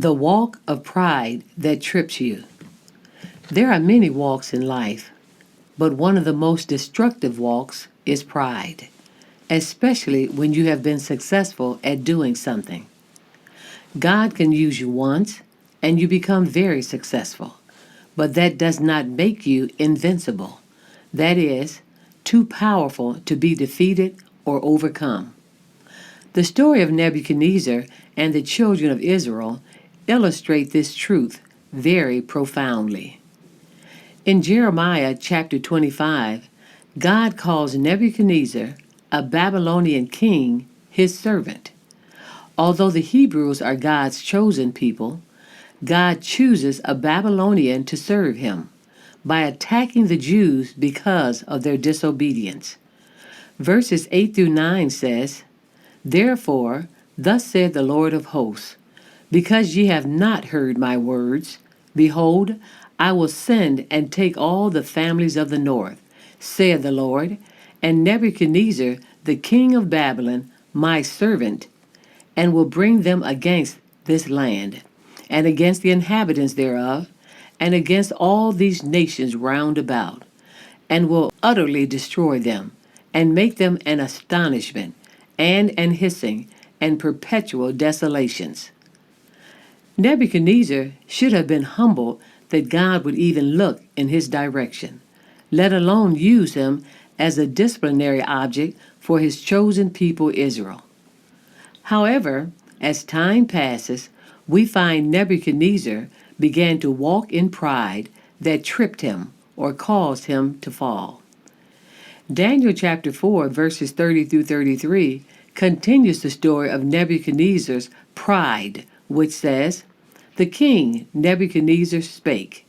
The walk of pride that trips you. There are many walks in life, but one of the most destructive walks is pride, especially when you have been successful at doing something. God can use you once and you become very successful, but that does not make you invincible. That is, too powerful to be defeated or overcome. The story of Nebuchadnezzar and the children of Israel illustrate this truth very profoundly. In Jeremiah chapter 25, God calls Nebuchadnezzar, a Babylonian king, his servant. Although the Hebrews are God's chosen people, God chooses a Babylonian to serve him by attacking the Jews because of their disobedience. Verses 8 through 9 says, Therefore, thus saith the Lord of hosts, because ye have not heard my words, behold, I will send and take all the families of the north, saith the Lord, and Nebuchadnezzar, the king of Babylon, my servant, and will bring them against this land, and against the inhabitants thereof, and against all these nations round about, and will utterly destroy them, and make them an astonishment, and an hissing, and perpetual desolations. Nebuchadnezzar should have been humbled that God would even look in his direction, let alone use him as a disciplinary object for his chosen people Israel. However, as time passes, we find Nebuchadnezzar began to walk in pride that tripped him or caused him to fall. Daniel chapter 4, verses 30 through 33 continues the story of Nebuchadnezzar's pride, which says, The king Nebuchadnezzar spake,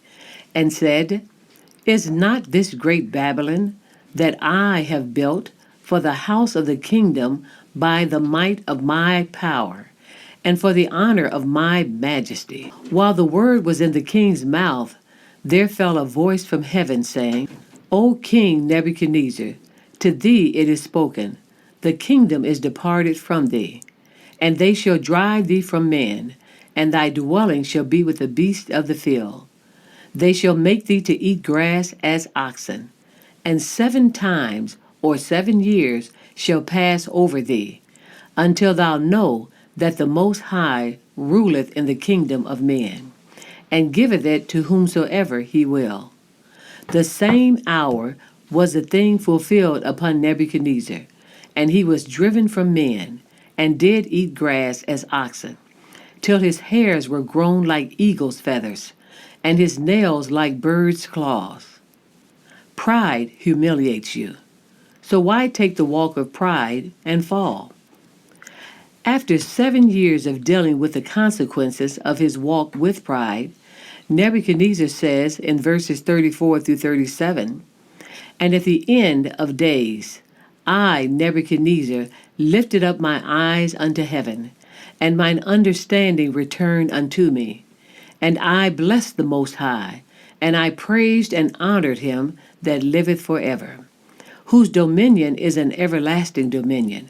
and said, Is not this great Babylon that I have built for the house of the kingdom by the might of my power, and for the honor of my majesty? While the word was in the king's mouth, there fell a voice from heaven, saying, O King Nebuchadnezzar, to thee it is spoken, the kingdom is departed from thee, and they shall drive thee from men, and thy dwelling shall be with the beasts of the field. They shall make thee to eat grass as oxen, and 7 times or 7 years shall pass over thee, until thou know that the Most High ruleth in the kingdom of men, and giveth it to whomsoever he will. The same hour was the thing fulfilled upon Nebuchadnezzar, and he was driven from men, and did eat grass as oxen, till his hairs were grown like eagle's feathers, and his nails like birds' claws. Pride humiliates you. So why take the walk of pride and fall? After 7 years of dealing with the consequences of his walk with pride, Nebuchadnezzar says in verses 34 through 37, And at the end of days, I, Nebuchadnezzar, lifted up my eyes unto heaven, and mine understanding returned unto me. And I blessed the Most High, and I praised and honored him that liveth forever, whose dominion is an everlasting dominion,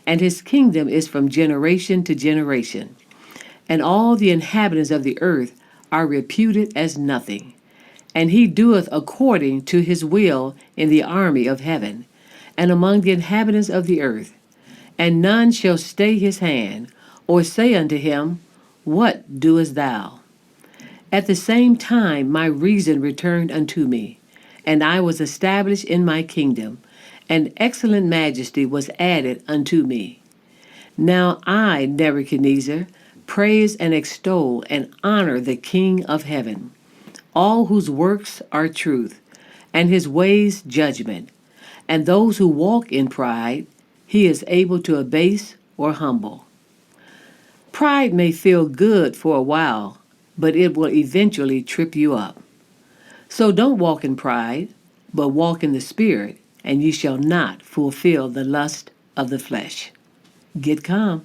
and his kingdom is from generation to generation. And all the inhabitants of the earth are reputed as nothing. And he doeth according to his will in the army of heaven, and among the inhabitants of the earth. And none shall stay his hand, or say unto him, What doest thou? At the same time my reason returned unto me, and I was established in my kingdom, and excellent majesty was added unto me. Now I, Nebuchadnezzar, praise and extol and honor the King of heaven, all whose works are truth, and his ways judgment, and those who walk in pride, he is able to abase or humble. Pride may feel good for a while, but it will eventually trip you up. So don't walk in pride, but walk in the Spirit, and ye shall not fulfill the lust of the flesh. Get calm.